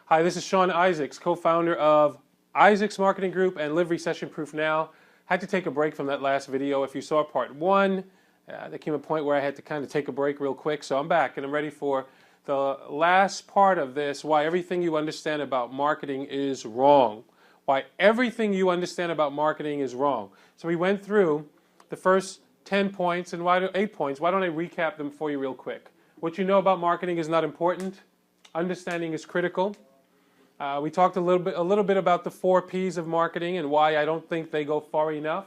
Hi, this is Sean Isaacs, co-founder of Isaacs Marketing Group and Live Recession Proof Now. Had to take a break from that last video. If you saw part one, there came a point where I had to kind of take a break real quick. So I'm back and I'm ready for the last part of this, why everything you understand about marketing is wrong. Why everything you understand about marketing is wrong. So we went through the first 10 points and 8 points. Why don't I recap them for you real quick? What you know about marketing is not important. Understanding is critical. We talked a little bit about the 4 P's of marketing and why I don't think they go far enough.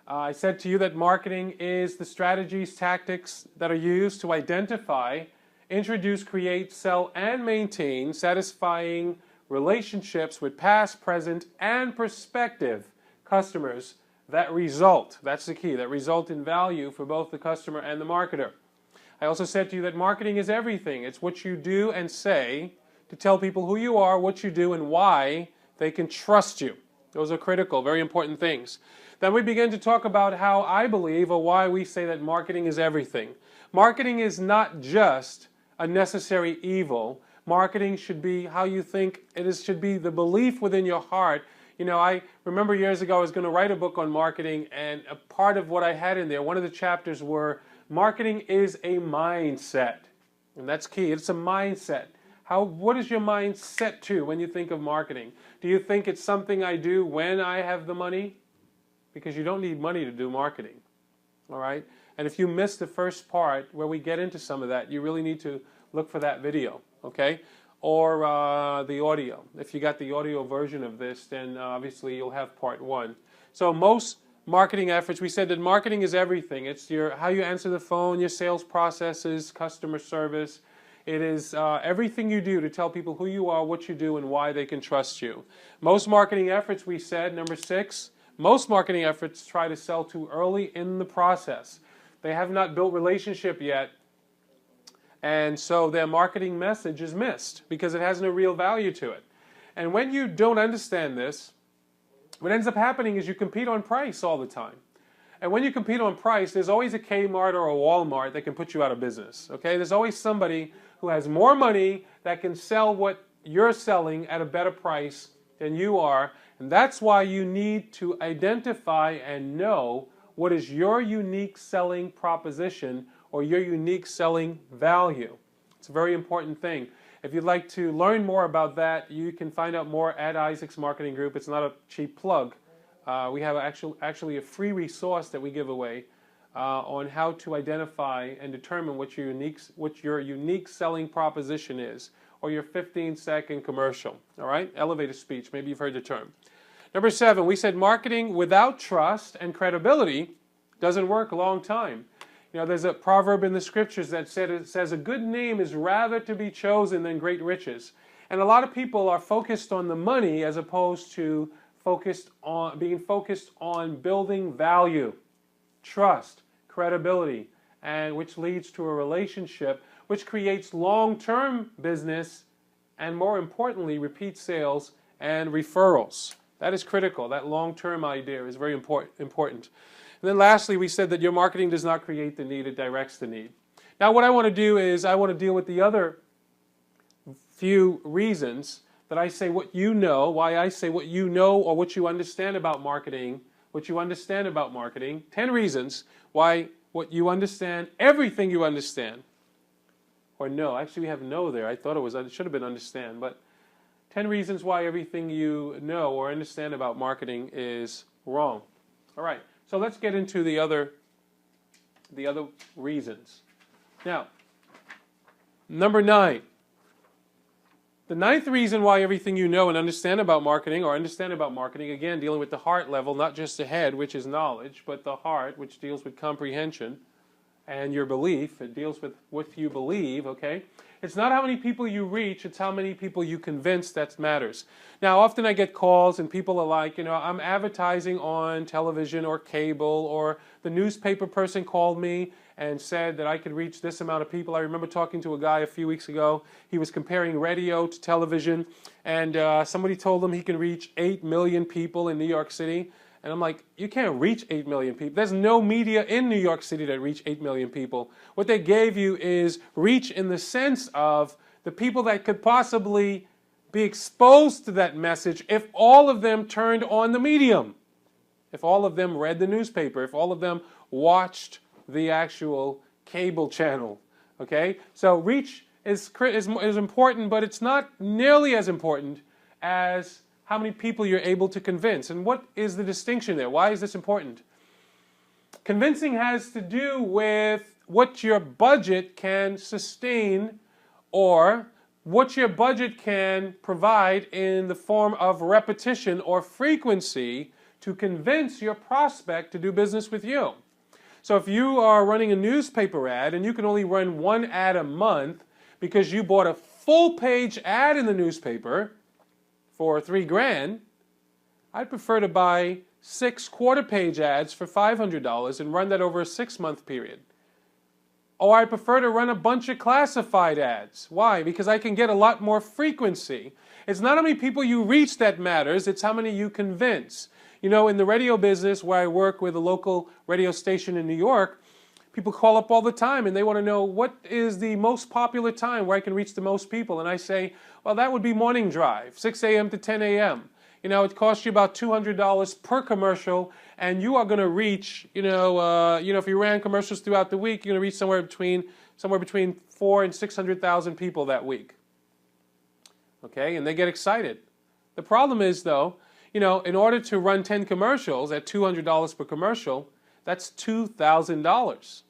I said to you that marketing is the strategies, tactics that are used to identify, introduce, create, sell, and maintain satisfying relationships with past, present, and prospective customers that result, that's the key, that result in value for both the customer and the marketer. I also said to you that marketing is everything. It's what you do and say to tell people who you are, what you do, and why they can trust you. Those are critical, very important things. Then we begin to talk about how I believe or why we say that marketing is everything. Marketing is not just a necessary evil. Marketing should be how you think it is, should be the belief within your heart. You know, I remember years ago I was going to write a book on marketing, and a part of what I had in there, one of the chapters were marketing is a mindset. And that's key. It's a mindset. What is your mind set to when you think of marketing? Do you think it's something I do when I have the money? Because you don't need money to do marketing. All right? And if you missed the first part where we get into some of that, you really need to look for that video, okay? Or the audio. If you got the audio version of this, then obviously you'll have part 1. So most marketing efforts, we said that marketing is everything. It's how you answer the phone, your sales processes, customer service. It is everything you do to tell people who you are, what you do, and why they can trust you. Most marketing efforts, we said, number 6, most marketing efforts try to sell too early in the process. They have not built relationship yet, and so their marketing message is missed because it has no real value to it. And when you don't understand this, what ends up happening is you compete on price all the time. And when you compete on price, there's always a Kmart or a Walmart that can put you out of business. Okay? There's always somebody who has more money that can sell what you're selling at a better price than you are. And that's why you need to identify and know what is your unique selling proposition or your unique selling value. It's a very important thing. If you'd like to learn more about that, you can find out more at Isaacs Marketing Group. It's not a cheap plug. We have actually a free resource that we give away on how to identify and determine what your unique selling proposition is, or your 15-second commercial. All right? Elevator speech. Maybe you've heard the term. Number 7, we said marketing without trust and credibility doesn't work a long time. You know, there's a proverb in the scriptures that says a good name is rather to be chosen than great riches. And a lot of people are focused on the money as opposed to being focused on building value, trust, credibility, and which leads to a relationship which creates long-term business and, more importantly, repeat sales and referrals. That is critical. That long-term idea is very important. And then lastly, we said that your marketing does not create the need, it directs the need. Now what I want to do is I want to deal with the other few reasons that I say what you know, why I say what you know or what you understand about marketing, 10 reasons why what you understand, everything you understand, or no, actually we have no there. I thought it should have been understand, but 10 reasons why everything you know or understand about marketing is wrong. All right, so let's get into the other reasons. Now, number 9. The 9th reason why everything you know and understand about marketing, again, dealing with the heart level, not just the head, which is knowledge, but the heart, which deals with comprehension and your belief. It deals with what you believe, okay? It's not how many people you reach, it's how many people you convince that matters. Now, often I get calls and people are like, you know, I'm advertising on television or cable, or the newspaper person called me and said that I could reach this amount of people. I remember talking to a guy a few weeks ago. He was comparing radio to television, and somebody told him he can reach 8 million people in New York City. And I'm like, you can't reach 8 million people. There's no media in New York City that reach 8 million people. What they gave you is reach in the sense of the people that could possibly be exposed to that message if all of them turned on the medium, if all of them read the newspaper, if all of them watched the actual cable channel. Okay? So reach is important, but it's not nearly as important as how many people you're able to convince. And what is the distinction there? Why is this important? Convincing has to do with what your budget can sustain, or what your budget can provide in the form of repetition or frequency to convince your prospect to do business with you. So if you are running a newspaper ad and you can only run one ad a month because you bought a full-page ad in the newspaper for $3,000, I'd prefer to buy 6 quarter-page ads for $500 and run that over a 6-month period. Or I prefer to run a bunch of classified ads. Why? Because I can get a lot more frequency. It's not how many people you reach that matters, it's how many you convince. You know, in the radio business where I work with a local radio station in New York, people call up all the time and they want to know what is the most popular time where I can reach the most people. And I say, well, that would be morning drive, 6 a.m. to 10 a.m. You know, it costs you about $200 per commercial, and you are going to reach, if you ran commercials throughout the week, you're going to reach somewhere between 400,000 and 600,000 people that week. Okay, and they get excited. The problem is, though, in order to run 10 commercials at $200 per commercial, that's $2,000.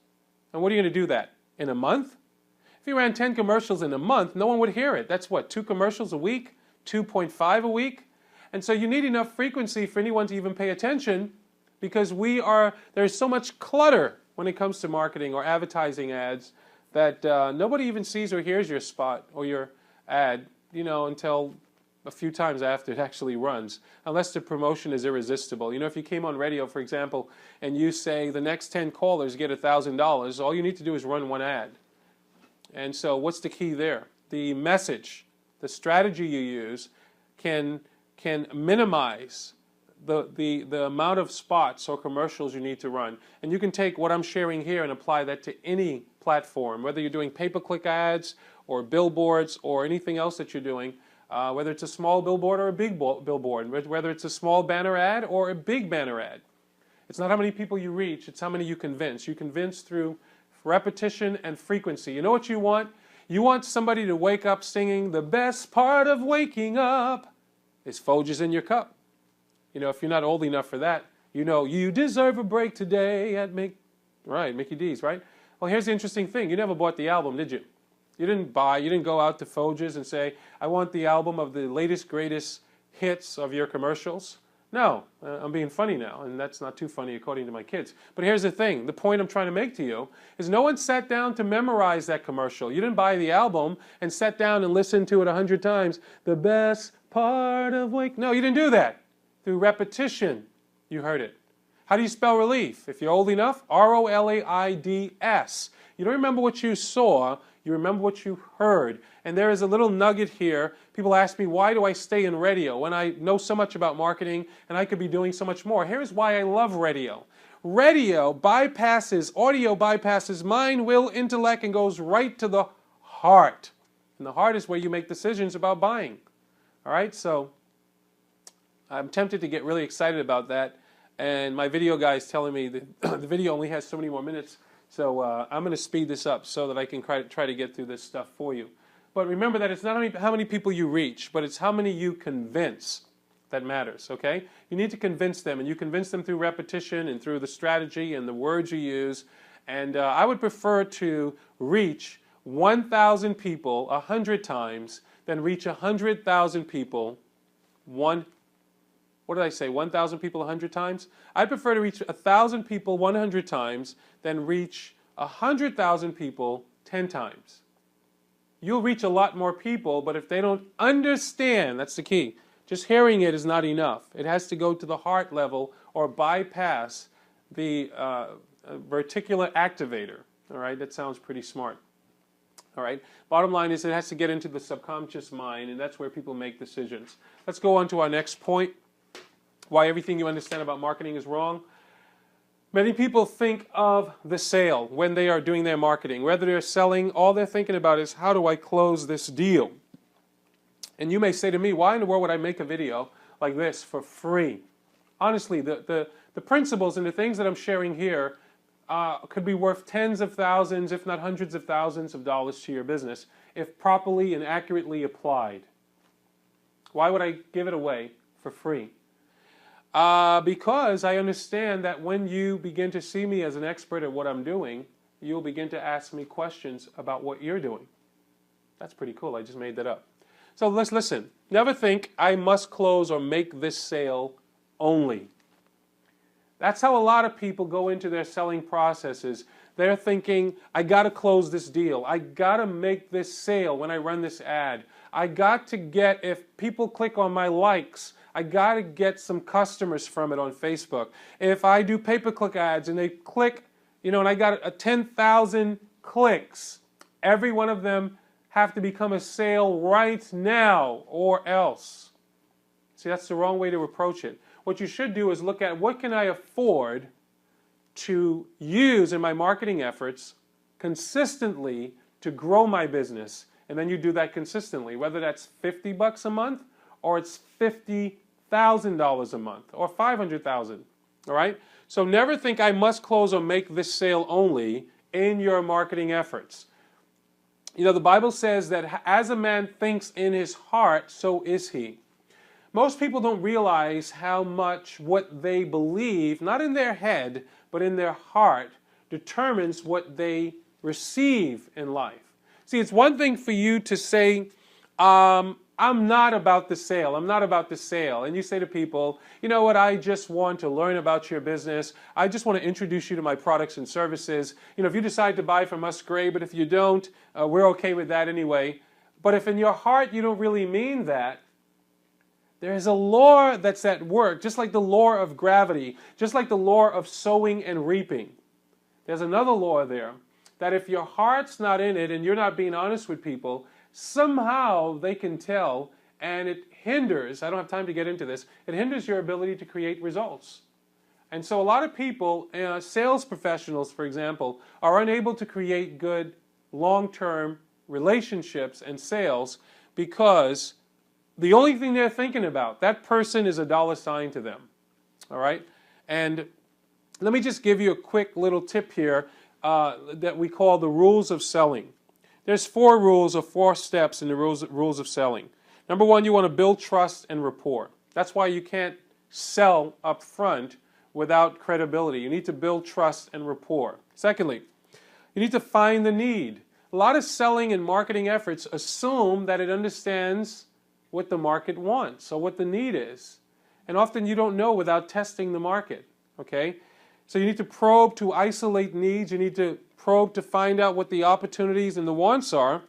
And what are you going to do that in a month? If you ran 10 commercials in a month, no one would hear it. That's what, 2 commercials a week, 2.5 a week. And so you need enough frequency for anyone to even pay attention, because there's so much clutter when it comes to marketing or advertising ads that nobody even sees or hears your spot or your ad, until a few times after it actually runs, unless the promotion is irresistible. If you came on radio, for example, and you say the next 10 callers get $1,000, all you need to do is run one ad. And so what's the key there? The message, the strategy you use can minimize the amount of spots or commercials you need to run. And you can take what I'm sharing here and apply that to any platform, whether you're doing pay-per-click ads or billboards or anything else that you're doing, whether it's a small billboard or a big billboard, whether it's a small banner ad or a big banner ad. It's not how many people you reach, it's how many you convince. You convince through repetition and frequency. You know what you want? You want somebody to wake up singing, "The best part of waking up is Folgers in your cup." If you're not old enough for that, you deserve a break today at Mickey D's, right? Well, here's the interesting thing. You never bought the album, did you? You didn't go out to Folgers and say, "I want the album of the latest, greatest hits of your commercials." No, I'm being funny now, and that's not too funny according to my kids. But here's the thing. The point I'm trying to make to you is no one sat down to memorize that commercial. You didn't buy the album and sat down and listened to it 100 times. The best part of wake. No, you didn't do that. Through repetition, you heard it. How do you spell relief? If you're old enough, R-O-L-A-I-D-S. You don't remember what you saw, you remember what you heard. And there is a little nugget here. People ask me, why do I stay in radio when I know so much about marketing and I could be doing so much more? Here's why I love radio. Radio audio bypasses mind, will, intellect, and goes right to the heart. And the heart is where you make decisions about buying. All right, so I'm tempted to get really excited about that. And my video guy is telling me that the video only has so many more minutes. So I'm going to speed this up so that I can try to get through this stuff for you. But remember that it's not only how many people you reach, but it's how many you convince that matters, okay? You need to convince them, and you convince them through repetition and through the strategy and the words you use. And I would prefer to reach 1,000 people 100 times than reach 100,000 people 1,000 people 100 times? I'd prefer to reach 1,000 people 100 times than reach 100,000 people 10 times. You'll reach a lot more people, but if they don't understand, that's the key. Just hearing it is not enough. It has to go to the heart level or bypass the reticular activator. All right, that sounds pretty smart. All right. Bottom line is it has to get into the subconscious mind, and that's where people make decisions. Let's go on to our next point. Why everything you understand about marketing is wrong. Many people think of the sale when they are doing their marketing. Whether they're selling, all they're thinking about is, how do I close this deal? And you may say to me, why in the world would I make a video like this for free? Honestly, the principles and the things that I'm sharing here could be worth tens of thousands, if not hundreds of thousands of dollars to your business if properly and accurately applied. Why would I give it away for free? Because I understand that when you begin to see me as an expert at what I'm doing, you'll begin to ask me questions about what you're doing. That's pretty cool. I just made that up. So let's listen. Never think I must close or make this sale only. That's how a lot of people go into their selling processes. They're thinking, I got to close this deal. I got to make this sale when I run this ad. I got to get, if people click on my likes, I got to get some customers from it on Facebook. If I do pay-per-click ads and they click, and I got 10,000 clicks, every one of them have to become a sale right now or else. See, that's the wrong way to approach it. What you should do is look at what can I afford to use in my marketing efforts consistently to grow my business, and then you do that consistently, whether that's $50 a month or it's $50,000 a month or $500,000. All right? So never think I must close or make this sale only in your marketing efforts. The Bible says that as a man thinks in his heart, so is he. Most people don't realize how much what they believe, not in their head, but in their heart, determines what they receive in life. See, it's one thing for you to say, I'm not about the sale. I'm not about the sale. And you say to people, you know what, I just want to learn about your business. I just want to introduce you to my products and services. If you decide to buy from us, great, but if you don't, we're okay with that anyway. But if in your heart you don't really mean that, there's a law that's at work, just like the law of gravity, just like the law of sowing and reaping. There's another law there, that if your heart's not in it and you're not being honest with people, somehow they can tell, and it hinders, I don't have time to get into this, it hinders your ability to create results. And so a lot of people, sales professionals, for example, are unable to create good long-term relationships and sales because the only thing they're thinking about, that person is a dollar sign to them. All right? And let me just give you a quick little tip here that we call the rules of selling. There's 4 rules or 4 steps in the rules of selling. Number 1, you want to build trust and rapport. That's why you can't sell up front without credibility. You need to build trust and rapport. Secondly, you need to find the need. A lot of selling and marketing efforts assume that it understands what the market wants or what the need is. And often you don't know without testing the market. Okay? So you need to probe to isolate needs. You need to probe to find out what the opportunities and the wants are.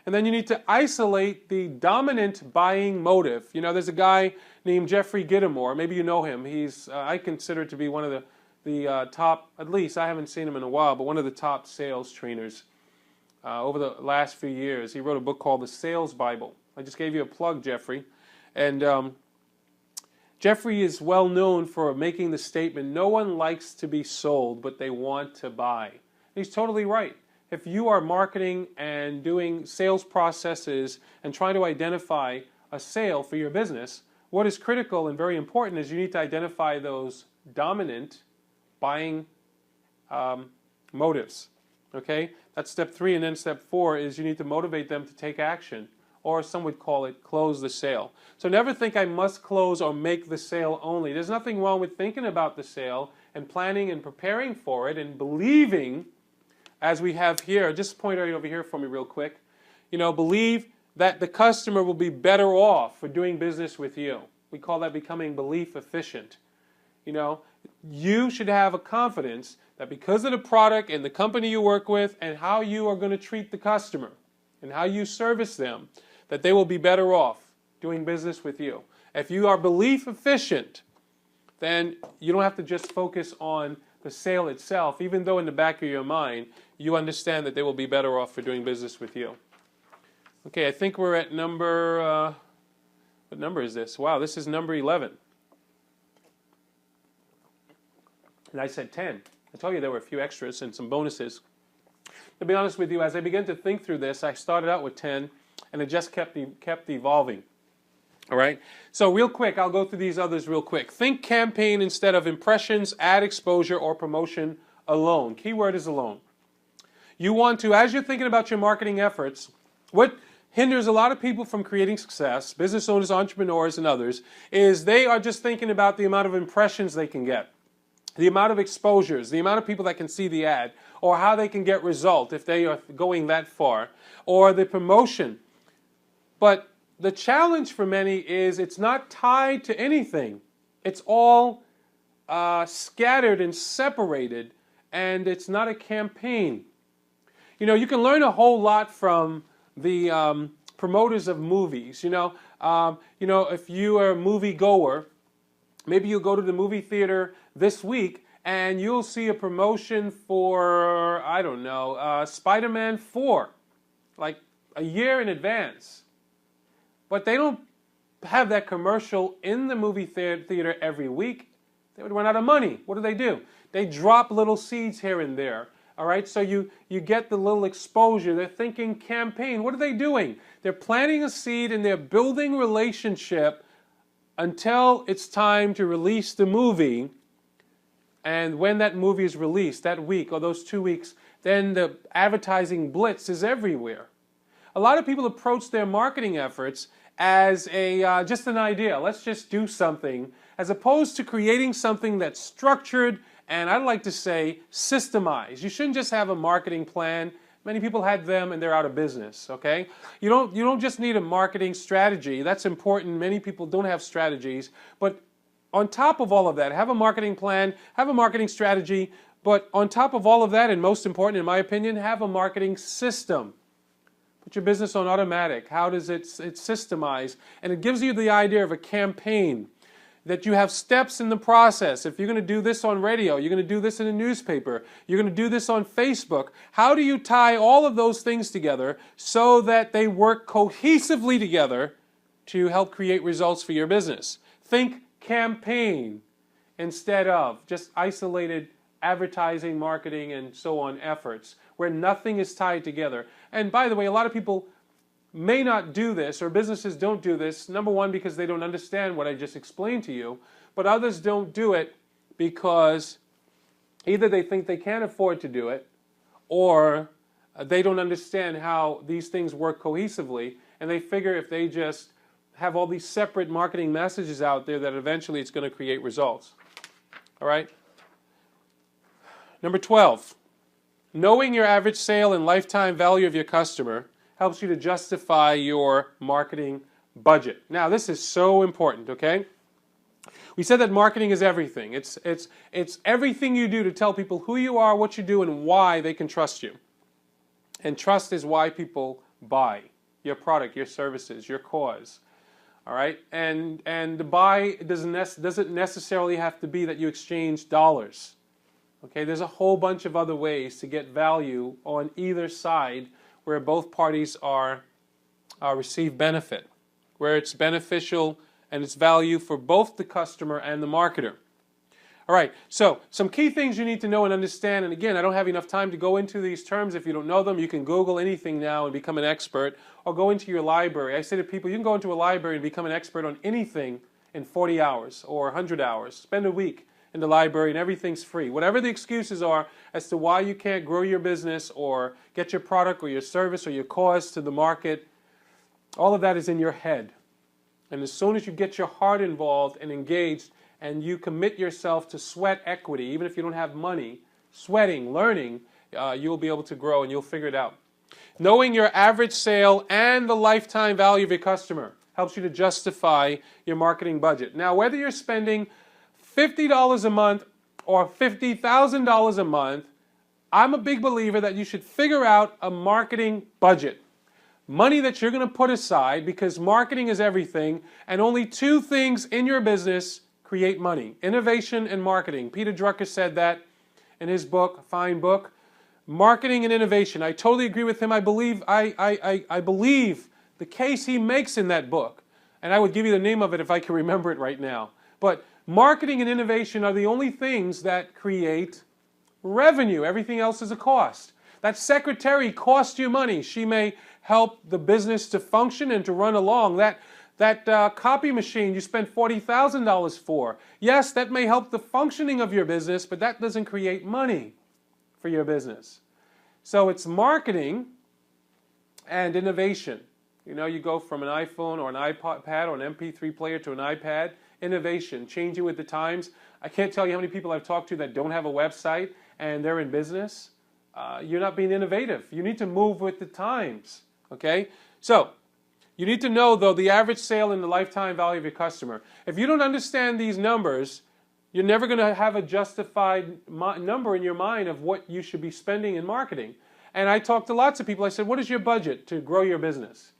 And then you need to isolate the dominant buying motive. There's a guy named Jeffrey Gitomer. Maybe you know him. He's, I consider to be one of the top, at least I haven't seen him in a while, but one of the top sales trainers over the last few years. He wrote a book called The Sales Bible. I just gave you a plug, Jeffrey. And Jeffrey is well known for making the statement, no one likes to be sold, but they want to buy. He's totally right. If you are marketing and doing sales processes and trying to identify a sale for your business, what is critical and very important is you need to identify those dominant buying motives. Okay? That's step 3. And then step 4 is you need to motivate them to take action. Or some would call it close the sale. So never think I must close or make the sale only. There's nothing wrong with thinking about the sale and planning and preparing for it and believing, as we have here, just point right over here for me real quick, believe that the customer will be better off for doing business with you. We call that becoming belief efficient. You should have a confidence that because of the product and the company you work with and how you are going to treat the customer and how you service them, that they will be better off doing business with you. If you are belief efficient, then you don't have to just focus on the sale itself, even though in the back of your mind, you understand that they will be better off for doing business with you. Okay, I think we're at number, what number is this? Wow, this is number 11. And I said 10. I told you there were a few extras and some bonuses. To be honest with you, as I began to think through this, I started out with 10, and it just kept evolving. All right. So real quick, I'll go through these others real quick. Think campaign instead of impressions, ad exposure, or promotion alone. Keyword is alone. You want to, as you're thinking about your marketing efforts, what hinders a lot of people from creating success, business owners, entrepreneurs, and others, is they are just thinking about the amount of impressions they can get, the amount of exposures, the amount of people that can see the ad, or how they can get result if they are going that far, or the promotion. But the challenge for many is it's not tied to anything. It's all scattered and separated, and it's not a campaign. You know, you can learn a whole lot from the promoters of movies. If you are a movie goer, maybe you'll go to the movie theater this week and you'll see a promotion for, I don't know, Spider-Man 4, like a year in advance. But they don't have that commercial in the movie theater every week. They would run out of money. What do? They drop little seeds here and there. All right, so you get the little exposure. They're thinking campaign. What are they doing? They're planting a seed and they're building relationship until it's time to release the movie. And when that movie is released, that week or those 2 weeks, then the advertising blitz is everywhere. A lot of people approach their marketing efforts as just an idea. Let's just do something, as opposed to creating something that's structured and, I'd like to say, systemized. You shouldn't just have a marketing plan. Many people had them and they're out of business, okay? You don't just need a marketing strategy. That's important. Many people don't have strategies. But on top of all of that, have a marketing plan, have a marketing strategy, but on top of all of that, and most important in my opinion, have a marketing system. Put your business on automatic. How does it's systemized? And it gives you the idea of a campaign, that you have steps in the process. If you're going to do this on radio, you're going to do this in a newspaper, you're going to do this on Facebook. How do you tie all of those things together so that they work cohesively together to help create results for your business? Think campaign instead of just isolated advertising, marketing, and so on efforts where nothing is tied together. And by the way, a lot of people may not do this, or businesses don't do this, number one, because they don't understand what I just explained to you, but others don't do it because either they think they can't afford to do it, or they don't understand how these things work cohesively, and they figure if they just have all these separate marketing messages out there that eventually it's going to create results. All right? Number 12, knowing your average sale and lifetime value of your customer helps you to justify your marketing budget. Now, this is so important, okay? We said that marketing is everything. It's everything you do to tell people who you are, what you do, and why they can trust you. And trust is why people buy your product, your services, your cause. All right? And the buy doesn't necessarily have to be that you exchange dollars. Okay? There's a whole bunch of other ways to get value on either side where both parties receive benefit, where it's beneficial and it's value for both the customer and the marketer. All right, so some key things you need to know and understand, and again, I don't have enough time to go into these terms. If you don't know them, you can Google anything now and become an expert, or go into your library. I say to people, you can go into a library and become an expert on anything in 40 hours or 100 hours. Spend a week in the library and everything's free. Whatever the excuses are as to why you can't grow your business or get your product or your service or your cause to the market, all of that is in your head. And as soon as you get your heart involved and engaged and you commit yourself to sweat equity, even if you don't have money, sweating, learning, you'll be able to grow and you'll figure it out. Knowing your average sale and the lifetime value of your customer helps you to justify your marketing budget. Now, whether you're spending $50 a month or $50,000 a month, I'm a big believer that you should figure out a marketing budget. Money that you're going to put aside, because marketing is everything, and only two things in your business create money: innovation and marketing. Peter Drucker said that in his book, fine book, Marketing and Innovation. I totally agree with him. I believe the case he makes in that book, and I would give you the name of it if I can remember it right now. But marketing and innovation are the only things that create revenue. Everything else is a cost. That secretary costs you money. She may help the business to function and to run along. That copy machine you spent $40,000 for. Yes, that may help the functioning of your business, but that doesn't create money for your business. So it's marketing and innovation. You know, you go from an iPhone or an iPad or an MP3 player to an iPad. Innovation, changing with the times. I can't tell you how many people I've talked to that don't have a website and they're in business. You're not being innovative. You need to move with the times. Okay? So, you need to know, though, the average sale and the lifetime value of your customer. If you don't understand these numbers, you're never going to have a justified number in your mind of what you should be spending in marketing. And I talked to lots of people. I said, what is your budget to grow your business?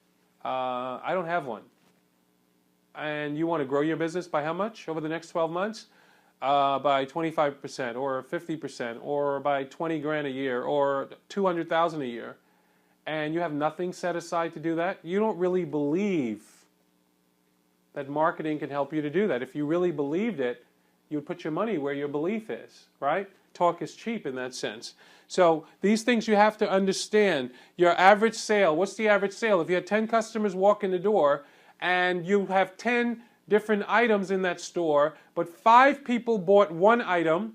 I don't have one. And you want to grow your business by how much over the next 12 months? By 25% or 50% or by 20 grand a year or 200,000 a year. And you have nothing set aside to do that, you don't really believe that marketing can help you to do that. If you really believed it, you would put your money where your belief is, right? Talk is cheap in that sense. So these things you have to understand. Your average sale, what's the average sale? If you had 10 customers walk in the door and you have 10 different items in that store, but 5 people bought one item,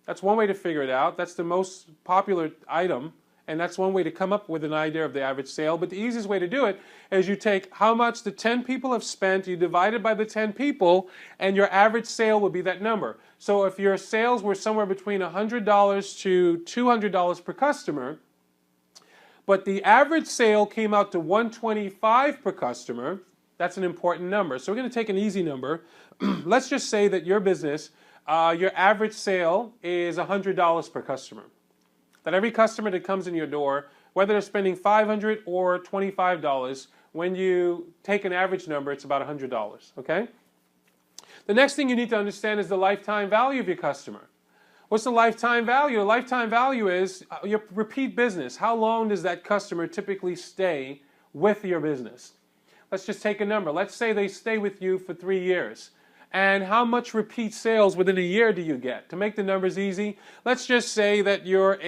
that's one way to figure it out. That's the most popular item. And that's one way to come up with an idea of the average sale. But the easiest way to do it is you take how much the 10 people have spent, you divide it by the 10 people, and your average sale would be that number. So if your sales were somewhere between $100 to $200 per customer, but the average sale came out to $125 per customer, that's an important number. So we're going to take an easy number. Let's just say that your business, your average sale is $100 per customer. That every customer that comes in your door, whether they're spending $500 or $25, when you take an average number, it's about $100, okay? The next thing you need to understand is the lifetime value of your customer. What's the lifetime value? The lifetime value is your repeat business. How long does that customer typically stay with your business? Let's just take a number. Let's say they stay with you for 3 years. And how much repeat sales within a year do you get? To make the numbers easy, let's just say that you're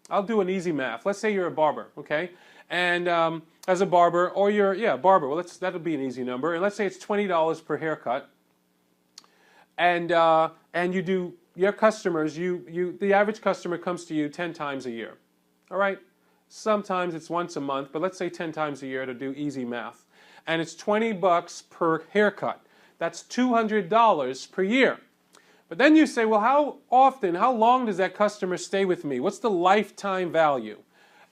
I'll do an easy math. Let's say you're a barber, okay? And as a barber, or barber, well, that'll be an easy number. And let's say it's $20 per haircut. And you do, your customers, the average customer comes to you 10 times a year, all right? Sometimes it's once a month, but let's say 10 times a year to do easy math. And it's $20 per haircut. That's $200 per year. But then you say, well, how long does that customer stay with me? What's the lifetime value?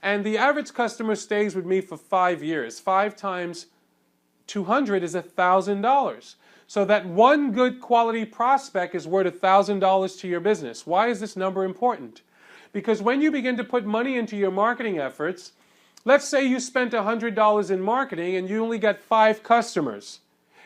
And the average customer stays with me for 5 years. 5 times 200 is $1,000. So that one good quality prospect is worth $1,000 to your business. Why is this number important? Because when you begin to put money into your marketing efforts, let's say you spent $100 in marketing and you only got 5 customers.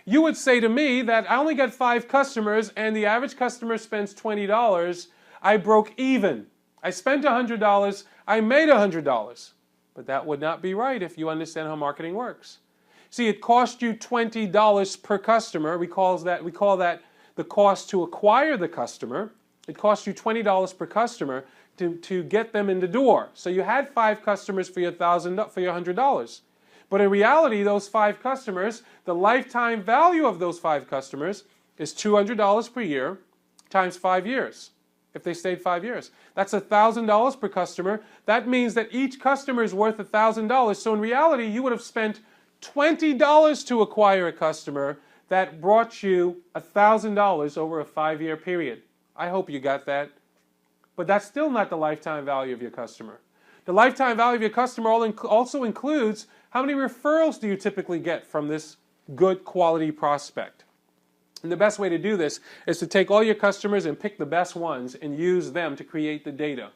You would say to me that I only got 5 customers and the average customer spends $20. I broke even. I spent $100. I made $100. But that would not be right if you understand how marketing works. See, it cost you $20 per customer. We call that the cost to acquire the customer. It cost you $20 per customer to get them in the door. So you had 5 customers for your $100. But in reality, those 5 customers, the lifetime value of those 5 customers is $200 per year times 5 years, if they stayed 5 years. That's $1,000 per customer. That means that each customer is worth $1,000. So in reality, you would have spent $20 to acquire a customer that brought you $1,000 over a 5-year period. I hope you got that. But that's still not the lifetime value of your customer. The lifetime value of your customer also includes how many referrals do you typically get from this good quality prospect. And the best way to do this is to take all your customers and pick the best ones and use them to create the data.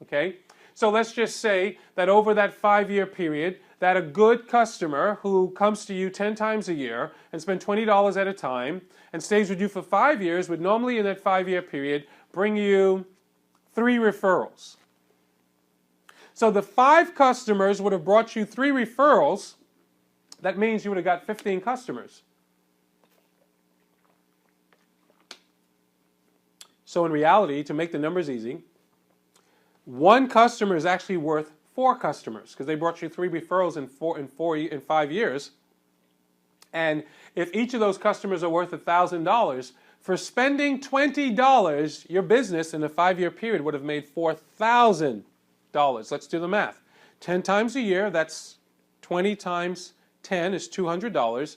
Okay? So let's just say that over that 5-year period, that a good customer who comes to you 10 times a year and spends $20 at a time and stays with you for 5 years would normally in that 5-year period bring you 3 referrals. So the 5 customers would have brought you 3 referrals. That means you would have got 15 customers. So in reality, to make the numbers easy, 1 customer is actually worth 4 customers because they brought you 3 referrals in 5 years. And if each of those customers are worth $1,000, for spending $20, your business in a 5-year period would have made $4,000. Let's do the math. 10 times a year, that's 20 times 10 is $200.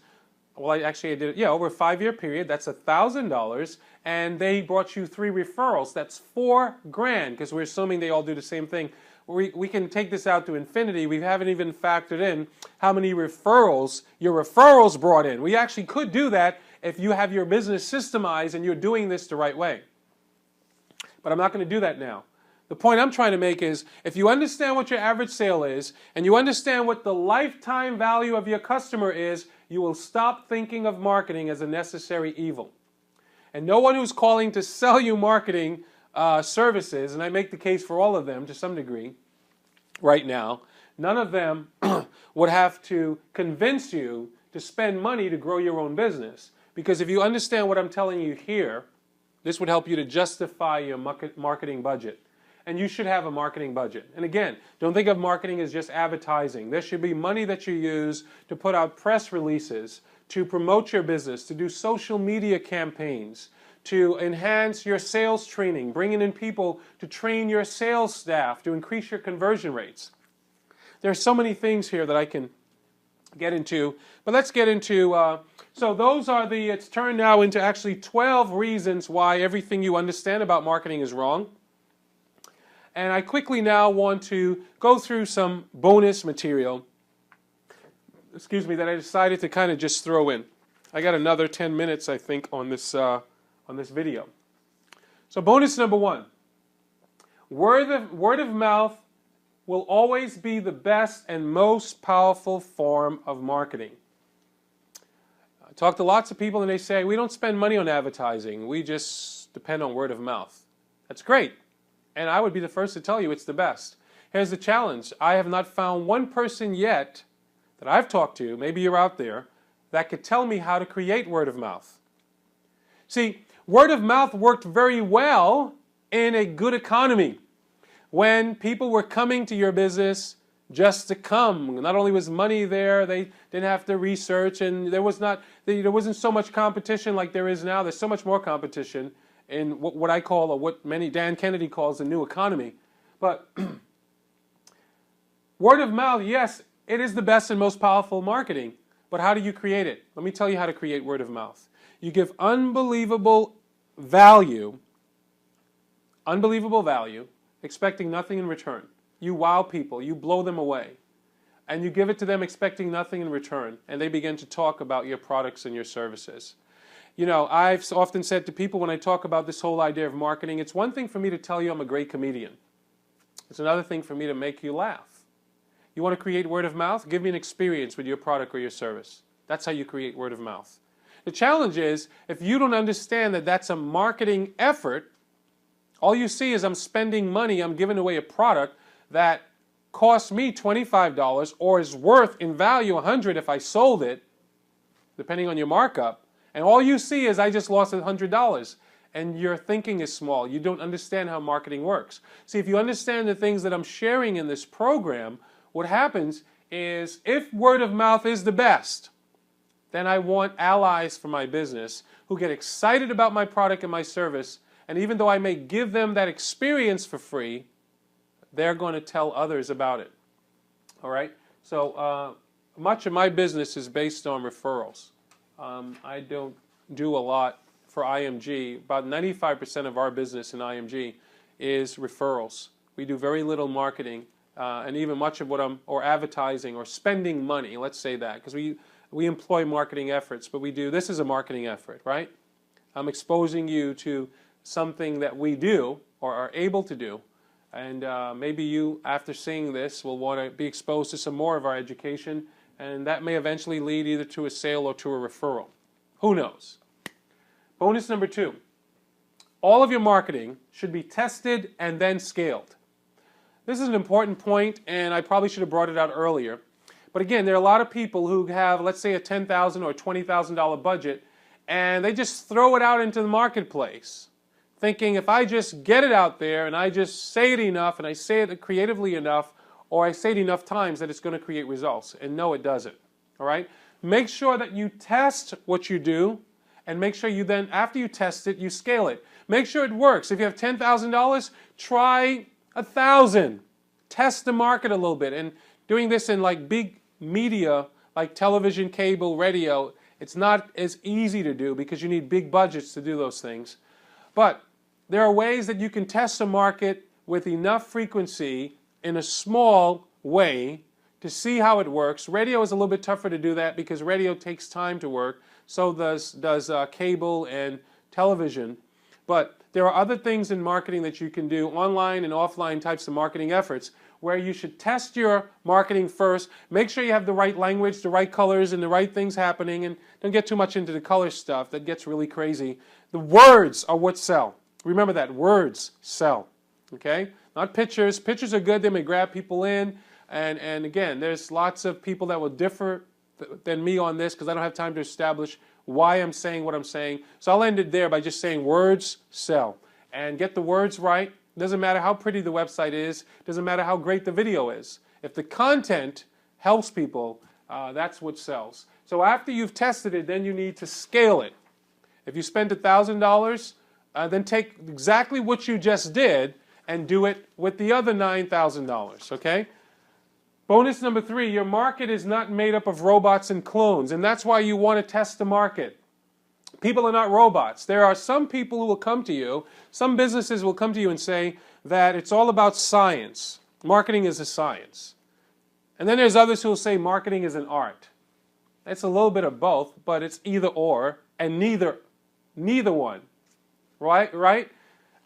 Well, I did it, over a 5-year period, that's $1,000, and they brought you 3 referrals. That's $4,000, because we're assuming they all do the same thing. We can take this out to infinity. We haven't even factored in how many referrals your referrals brought in. We actually could do that if you have your business systemized and you're doing this the right way. But I'm not going to do that now. The point I'm trying to make is, if you understand what your average sale is, and you understand what the lifetime value of your customer is, you will stop thinking of marketing as a necessary evil. And no one who's calling to sell you marketing services, and I make the case for all of them to some degree right now, none of them would have to convince you to spend money to grow your own business. Because if you understand what I'm telling you here, this would help you to justify your marketing budget. And you should have a marketing budget. And again, don't think of marketing as just advertising. There should be money that you use to put out press releases, to promote your business, to do social media campaigns, to enhance your sales training, bringing in people to train your sales staff, to increase your conversion rates. There are so many things here that I can get into, but let's get into, so those are it's turned now into actually 12 reasons why everything you understand about marketing is wrong. And I quickly now want to go through some bonus material, that I decided to kind of just throw in. I got another 10 minutes, I think, on this video. So bonus number 1, word of mouth will always be the best and most powerful form of marketing. I talk to lots of people and they say, we don't spend money on advertising, we just depend on word of mouth. That's great. And I would be the first to tell you it's the best. Here's the challenge. I have not found one person yet that I've talked to, maybe you're out there, that could tell me how to create word of mouth. See, word of mouth worked very well in a good economy. When people were coming to your business just to come. Not only was money there, they didn't have to research, and there wasn't so much competition like there is now. There's so much more competition in what I call, or what Dan Kennedy calls, the new economy. But word of mouth, yes, it is the best and most powerful marketing. But how do you create it? Let me tell you how to create word of mouth. You give unbelievable value, expecting nothing in return. You wow people, you blow them away. And you give it to them expecting nothing in return. And they begin to talk about your products and your services. You know, I've often said to people when I talk about this whole idea of marketing, it's one thing for me to tell you I'm a great comedian. It's another thing for me to make you laugh. You want to create word of mouth? Give me an experience with your product or your service. That's how you create word of mouth. The challenge is, if you don't understand that that's a marketing effort, all you see is I'm spending money, I'm giving away a product that costs me $25 or is worth in value $100 if I sold it, depending on your markup. And all you see is I just lost $100, and your thinking is small. You don't understand how marketing works. See, if you understand the things that I'm sharing in this program, what happens is, if word of mouth is the best, then I want allies for my business who get excited about my product and my service, and even though I may give them that experience for free, they're going to tell others about it. All right? So much of my business is based on referrals. I don't do a lot for IMG. About 95% of our business in IMG is referrals. We do very little marketing, and even much of or advertising or spending money, let's say that, because we employ marketing efforts, but this is a marketing effort, right? I'm exposing you to something that we do or are able to do, and maybe you, after seeing this, will want to be exposed to some more of our education, and that may eventually lead either to a sale or to a referral. Who knows? Bonus number 2. All of your marketing should be tested and then scaled. This is an important point, and I probably should have brought it out earlier. But again, there are a lot of people who have, let's say, a $10,000 or $20,000 budget, and they just throw it out into the marketplace, thinking if I just get it out there and I just say it enough and I say it creatively enough, or I say it enough times, that it's going to create results. And no, it doesn't. All right? make sure that you test what you do, and make sure you then, after you test it, you scale it. Make sure it works. If you have $10,000, try 1,000. Test the market a little bit. And doing this in like big media, like television, cable, radio, it's not as easy to do because you need big budgets to do those things. But there are ways that you can test a market with enough frequency in a small way to see how it works. Radio is a little bit tougher to do that because radio takes time to work. So does cable and television. But there are other things in marketing that you can do, online and offline types of marketing efforts, where you should test your marketing first. Make sure you have the right language, the right colors, and the right things happening. And don't get too much into the color stuff. That gets really crazy. The words are what sell. Remember that. Words sell. Okay? Not pictures. Pictures are good. They may grab people in. And again, there's lots of people that will differ than me on this because I don't have time to establish why I'm saying what I'm saying. So I'll end it there by just saying words sell. And get the words right. Doesn't matter how pretty the website is. Doesn't matter how great the video is. If the content helps people, that's what sells. So after you've tested it, then you need to scale it. If you spent $1,000, then take exactly what you just did and do it with the other $9,000, okay? Bonus number 3, your market is not made up of robots and clones, and that's why you want to test the market. People are not robots. There are some people who will come to you, some businesses will come to you and say that it's all about science. Marketing is a science. And then there's others who will say marketing is an art. It's a little bit of both, but it's either or, and neither one, right?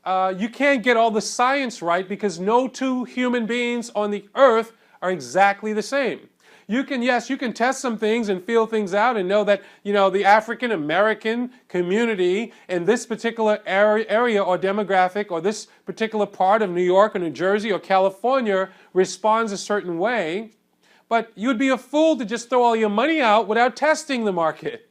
You can't get all the science right because no two human beings on the earth are exactly the same. You can test some things and feel things out and know that, the African American community in this particular area or demographic or this particular part of New York or New Jersey or California responds a certain way. But you'd be a fool to just throw all your money out without testing the market.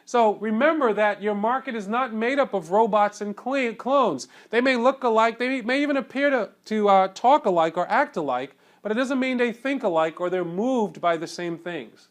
So remember that your market is not made up of robots and clones. They may look alike, they may even appear to talk alike or act alike, but it doesn't mean they think alike or they're moved by the same things.